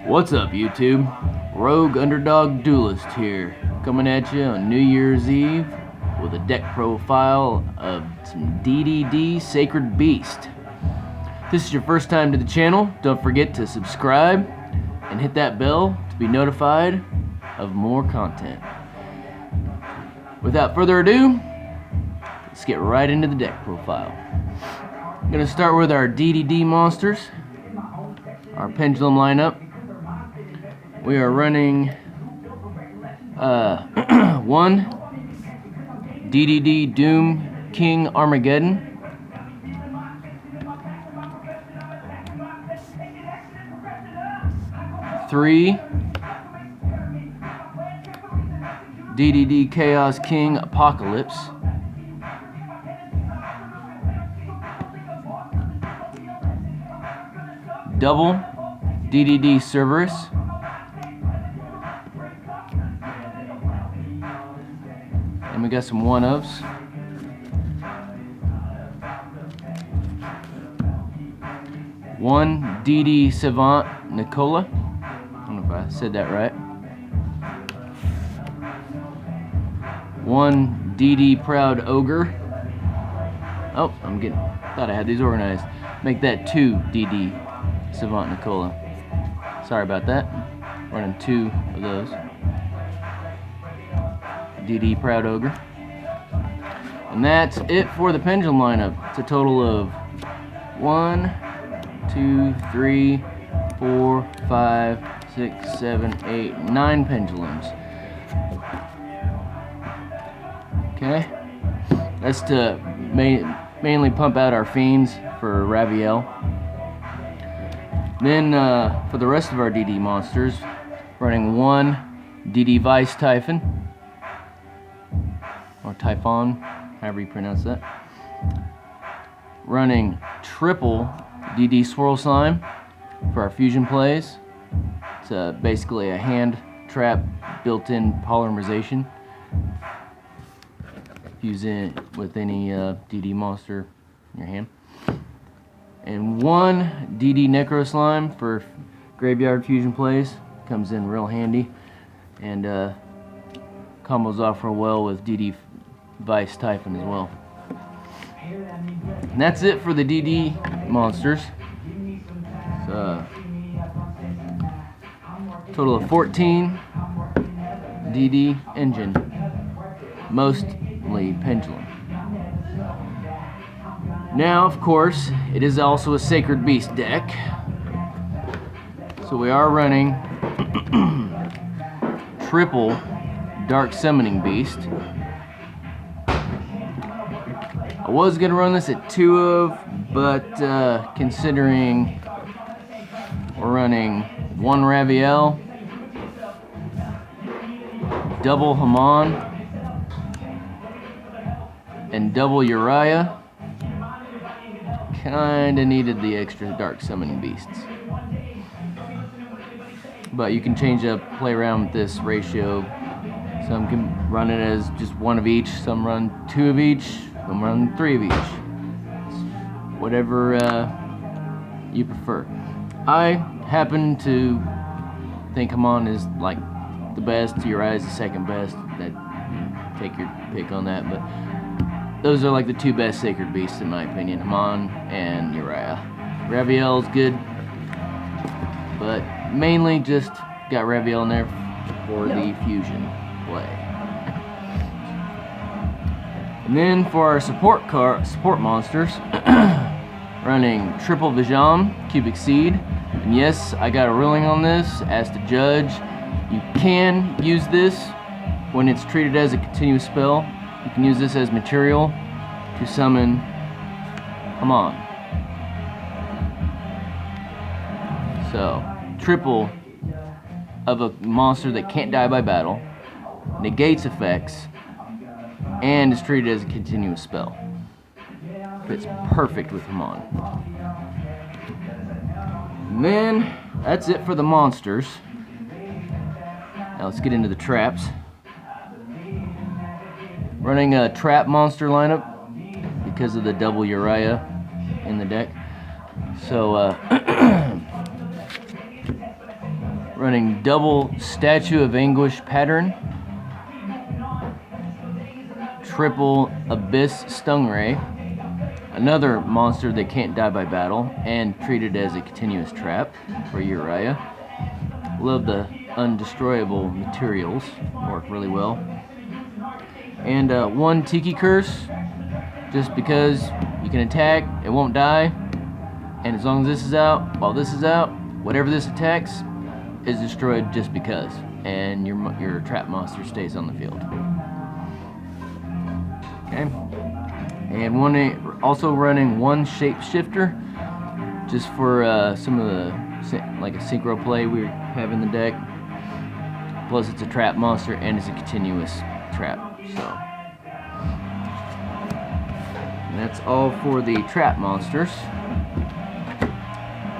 What's up, YouTube? Rogue Underdog Duelist here, coming at you on New Year's Eve with a deck profile of some DDD Sacred Beast. If this is your first time to the channel, don't forget to subscribe and hit that bell to be notified of more content. Without further ado, let's get right into the deck profile. I'm going to start with our DDD monsters, our pendulum lineup. We are running one DDD Doom King Armageddon, three DDD Chaos King Apocalypse, double DDD Cerberus, and we got some one-ofs. One DD Savant Nicola. I don't know if I said that right. One DD Proud Ogre. Oh, thought I had these organized. Make that two DD Savant Nicola. Sorry about that. Running two of those. DD Proud Ogre. And that's it for the pendulum lineup. It's a total of 1, 2, 3, 4, 5, 6, 7, 8, 9 pendulums. Okay. That's to mainly pump out our fiends for Raviel. Then for the rest of our DD monsters, running one DD Vice Typhon, or Typhon, however you pronounce that. Running triple DD Swirl Slime for our fusion plays. It's basically a hand trap built-in polymerization. Fuse in with any DD monster in your hand. And one DD Necro Slime for graveyard fusion plays. Comes in real handy. And combos off real well with DD Vice Typhon as well. And that's it for the DD monsters. Total of 14 DD engine, mostly pendulum. Now, of course, it is also a Sacred Beast deck, so we are running triple Dark Summoning Beast. I was gonna run this at 2 of, but considering we're running one Raviel, double Hamon, and double Uriah, kinda needed the extra Dark Summoning Beasts. But you can change up, play around with this ratio. Some can run it as just one of each, some run 2 of each, some run 3 of each. It's whatever you prefer. I happen to think Hamon is like the best, Uriah is the second best. Take your pick on that, but those are like the 2 best Sacred Beasts in my opinion, Hamon and Uriah. Raviel is good, but mainly just got Raviel in there for the fusion play. And then for our support monsters, running triple Vijam, Cubic Seed. And yes, I got a ruling on this as the judge. You can use this when it's treated as a continuous spell. You can use this as material to summon Hamon. So, triple of a monster that can't die by battle, negates effects, and is treated as a continuous spell. Fits perfect with Hamon. And then, that's it for the monsters. Now let's get into the traps. Running a trap monster lineup because of the double Uriah in the deck. So running double Statue of Anguish pattern, triple Abyss Stingray, another monster that can't die by battle and treated as a continuous trap for Uriah. Love the undestroyable materials, work really well. And one Tiki Curse, just because you can attack, it won't die, and as long as this is out, while this is out, whatever this attacks is destroyed just because, and your trap monster stays on the field. Okay. And also running one Shapeshifter, just for some of the, like a synchro play we have in the deck. Plus it's a trap monster and it's a continuous trap. So and that's all for the trap monsters.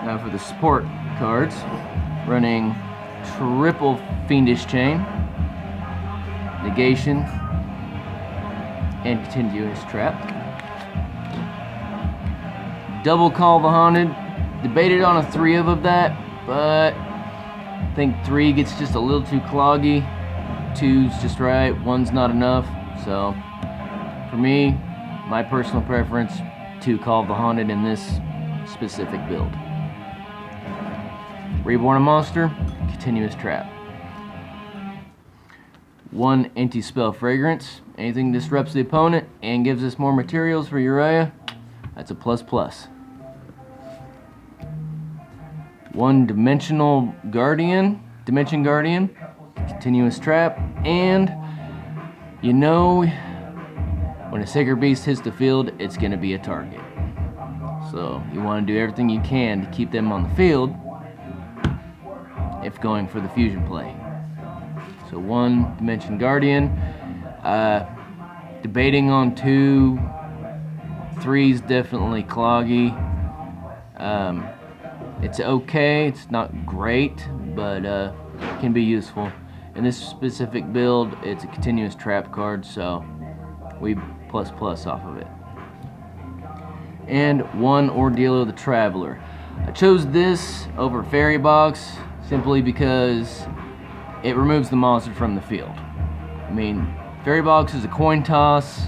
Now for the support cards, running triple Fiendish Chain, negation, and continuous trap. Double Call the Haunted. Debated on a 3 of that, but I think 3 gets just a little too cloggy. 2's just right. 1's not enough. So for me, my personal preference, 2 Call the Haunted in this specific build. Reborn a monster, continuous trap. 1 Anti-Spell Fragrance. Anything disrupts the opponent and gives us more materials for Uriah, that's a ++. 1 Dimension Guardian, continuous trap, and you know when a Sacred Beast hits the field, it's going to be a target. So you want to do everything you can to keep them on the field if going for the fusion play. So 1 Dimension Guardian, debating on 2, 3's definitely cloggy. It's okay, it's not great, but can be useful. In this specific build, it's a continuous trap card, so we ++ off of it. And 1 Ordeal of the Traveler. I chose this over Fairy Box simply because it removes the monster from the field. I mean, Fairy Box is a coin toss.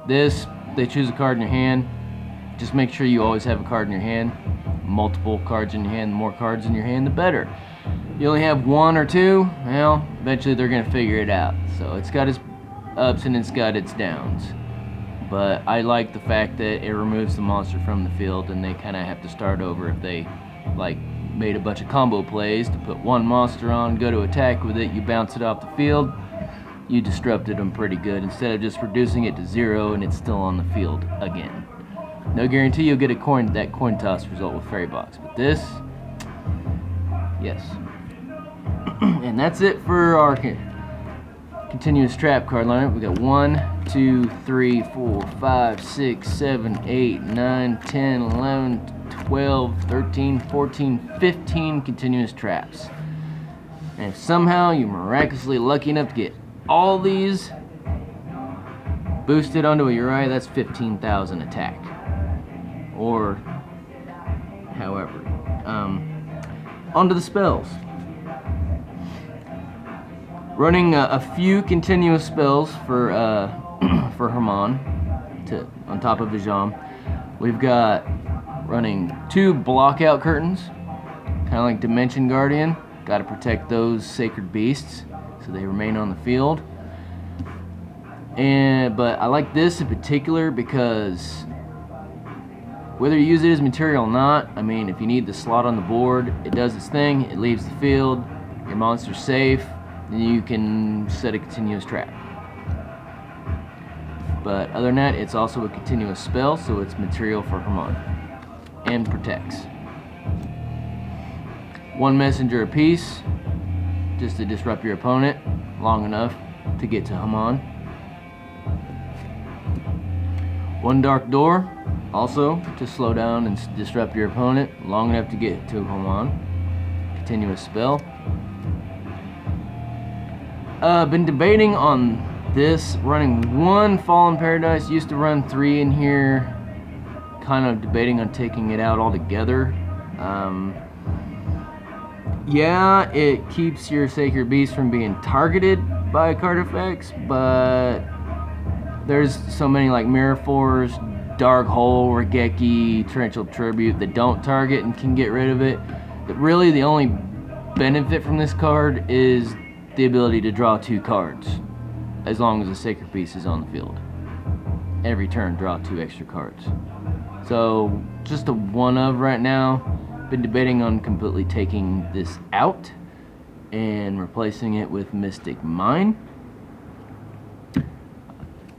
This, they choose a card in your hand. Just make sure you always have a card in your hand. Multiple cards in your hand, the more cards in your hand, the better. You only have 1 or 2, well, eventually they're going to figure it out. So it's got its ups and it's got its downs. But I like the fact that it removes the monster from the field and they kind of have to start over if they like made a bunch of combo plays to put 1 monster on, go to attack with it, you bounce it off the field, you disrupted them pretty good instead of just reducing it to 0 and it's still on the field again. No guarantee you'll get that coin toss result with Fairy Box, but this, yes. And that's it for our continuous trap card lineup. We got 1, 2, 3, 4, 5, 6, 7, 8, 9, 10, 11, 12, 13, 14, 15 continuous traps. And if somehow you're miraculously lucky enough to get all these boosted onto a Uriah, that's 15,000 attack. Or however. Onto the spells. Running a few continuous spells for for Herman on top of Vijam. We've got running 2 Blockout Curtains, kind of like Dimension Guardian. Got to protect those Sacred Beasts so they remain on the field. But I like this in particular because whether you use it as material or not, I mean, if you need the slot on the board, it does its thing, it leaves the field, your monster's safe, then you can set a continuous trap. But other than that, it's also a continuous spell, so it's material for Herman. And protects. 1 Messenger apiece, just to disrupt your opponent long enough to get to Herman. 1 Dark Door, also to slow down and disrupt your opponent long enough to get to Herman. Continuous spell. Been debating on this, running 1 Fallen Paradise. Used to run 3 in here. Kind of debating on taking it out altogether. Yeah, it keeps your Sacred Beast from being targeted by card effects, but there's so many like Mirror Force, Dark Hole, Regeki, Torrential Tribute that don't target and can get rid of it. That really the only benefit from this card is the ability to draw 2 cards, as long as the Sacred Beast is on the field. Every turn, draw 2 extra cards. So just a one of right now. Been debating on completely taking this out and replacing it with Mystic Mine.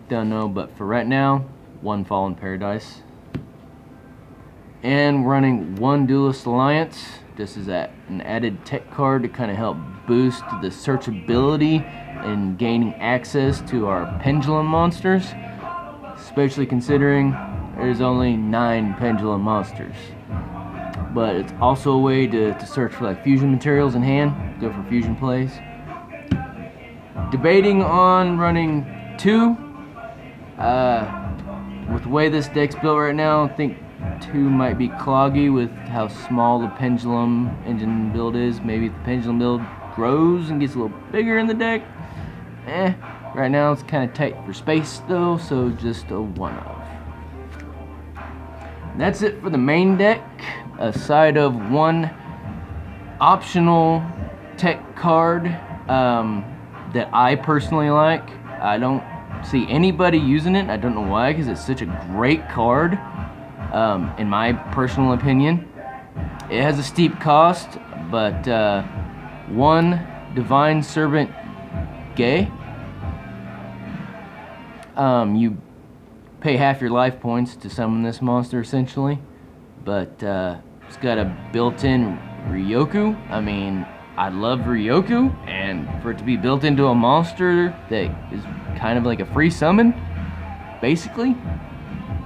Don't know, but for right now, 1 Fallen Paradise. And running 1 Duelist Alliance. This is an added tech card to kind of help boost the searchability and gaining access to our Pendulum monsters, especially considering there's only 9 Pendulum monsters. But it's also a way to search for like fusion materials in hand, go for fusion plays. Debating on running 2. With the way this deck's built right now, I think 2 might be cloggy with how small the Pendulum engine build is. Maybe if the Pendulum build grows and gets a little bigger in the deck. Right now it's kind of tight for space though, so just a one of. That's it for the main deck, aside of 1 optional tech card that I personally like. I don't see anybody using it. I don't know why, because it's such a great card, in my personal opinion. It has a steep cost, but 1 Divine Servant Gay. You pay half your life points to summon this monster essentially, but it's got a built-in Ryoku. I mean, I love Ryoku, and for it to be built into a monster that is kind of like a free summon, basically,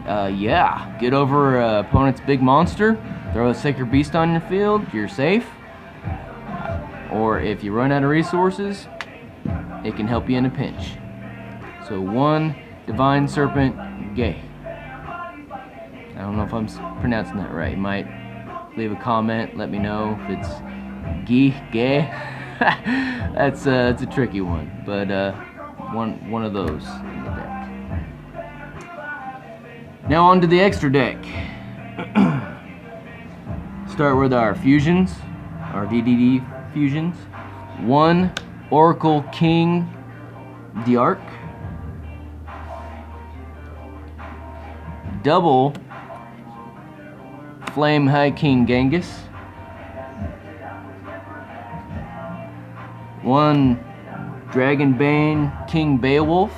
yeah, get over opponent's big monster, throw a Sacred Beast on your field, you're safe. Or if you run out of resources, it can help you in a pinch. So 1 Divine Serpent Gay. I don't know if I'm pronouncing that right. You might leave a comment, let me know if it's gay. That's it's a tricky one, but one of those in the deck. Now on to the extra deck. Start with our fusions, our DDD fusions. 1 Oracle King Diark. Double Flame High King Genghis. 1 Dragonbane King Beowulf.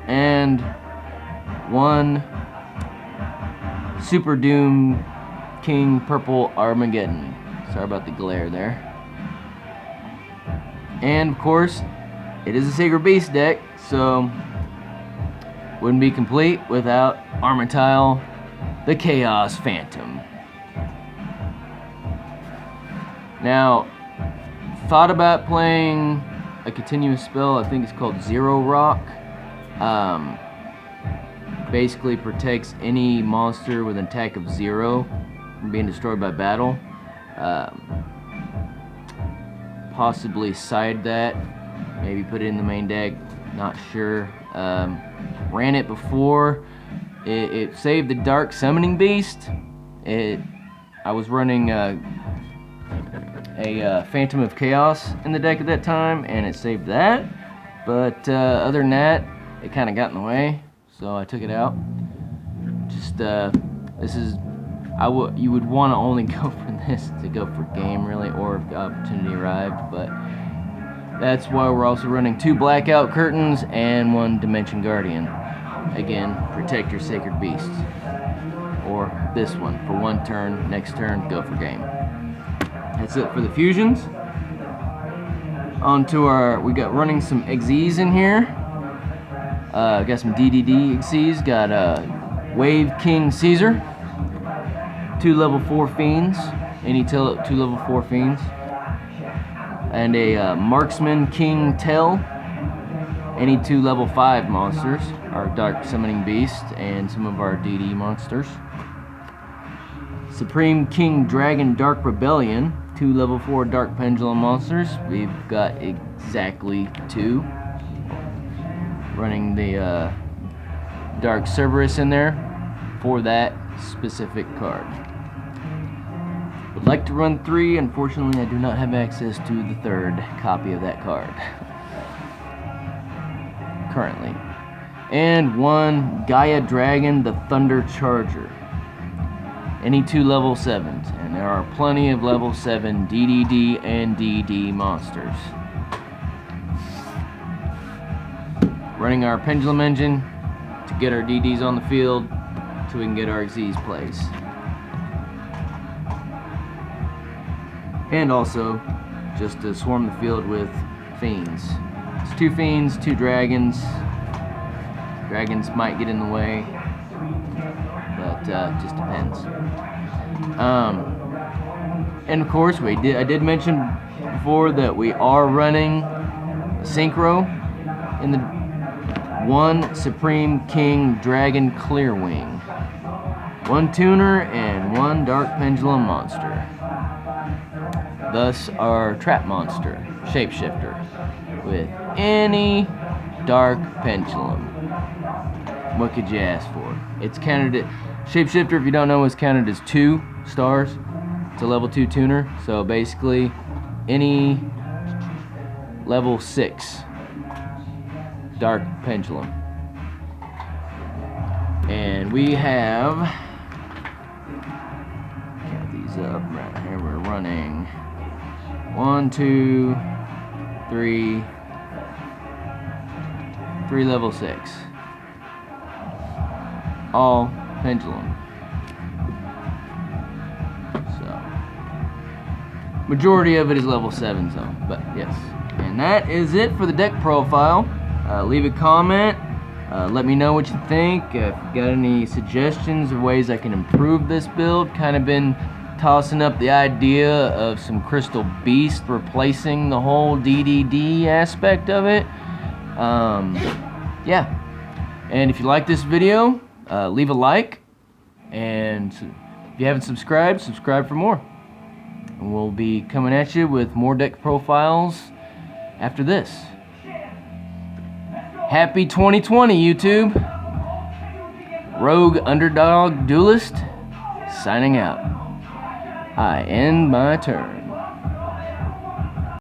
And 1 Super Doom King Purple Armageddon. Sorry about the glare there. And of course, it is a Sacred Beast deck, so wouldn't be complete without Armityle, the Chaos Phantom. Now, thought about playing a continuous spell, I think it's called Zero Rock. Basically protects any monster with an attack of 0 from being destroyed by battle. Possibly side that, maybe put it in the main deck, not sure. Ran it before. It saved the Dark Summoning Beast. I was running a Phantom of Chaos in the deck at that time, and it saved that. But other than that, it kind of got in the way, so I took it out. Just this is you would want to only go for this to go for game, really, or if the opportunity arrived. But that's why we're also running 2 Blackout Curtains and 1 Dimension Guardian. Again, protect your Sacred Beasts. Or this one, for 1 turn, next turn, go for game. That's it for the fusions. On to we got running some Xyz in here. Got some DDD Xyz, got Wave King Caesar, 2 level 4 Fiends, any 2 level 4 Fiends, and a Marksman King Tell, any 2 level 5 monsters, our Dark Summoning Beast, and some of our DD monsters. Supreme King Dragon Dark Rebellion, 2 level 4 Dark Pendulum monsters. We've got exactly 2. Running the Dark Cerberus in there for that specific card. Would like to run 3. Unfortunately, I do not have access to the 3rd copy of that card currently. And 1 Gaia Dragon, the Thunder Charger. Any 2 level 7s, and there are plenty of level 7 DDD and DD monsters. Running our Pendulum Engine to get our DDs on the field so we can get our Xyz plays. And also, just to swarm the field with Fiends. It's 2 Fiends, 2 Dragons. Dragons might get in the way, but just depends. And of course, I did mention before that we are running Synchro in the 1 Supreme King Dragon Clearwing, 1 Tuner, and 1 Dark Pendulum monster. Thus our Trap Monster, Shapeshifter, with any Dark Pendulum. What could you ask for? It's counted Shapeshifter, if you don't know, is counted as 2 stars. It's a level 2 tuner, so basically any level 6 Dark Pendulum. And we have, count these up right here, we're running 1, 2, 3 level 6. All Pendulum. So, majority of it is level 7 though, but yes. And that is it for the deck profile. Leave a comment. Let me know what you think. If you got any suggestions or ways I can improve this build. Kind of been tossing up the idea of some Crystal Beast replacing the whole DDD aspect of it. Yeah. And if you like this video, leave a like. And if you haven't subscribed, subscribe for more. And we'll be coming at you with more deck profiles after this. Happy 2020, YouTube. Rogue Underdog Duelist signing out. I end my turn.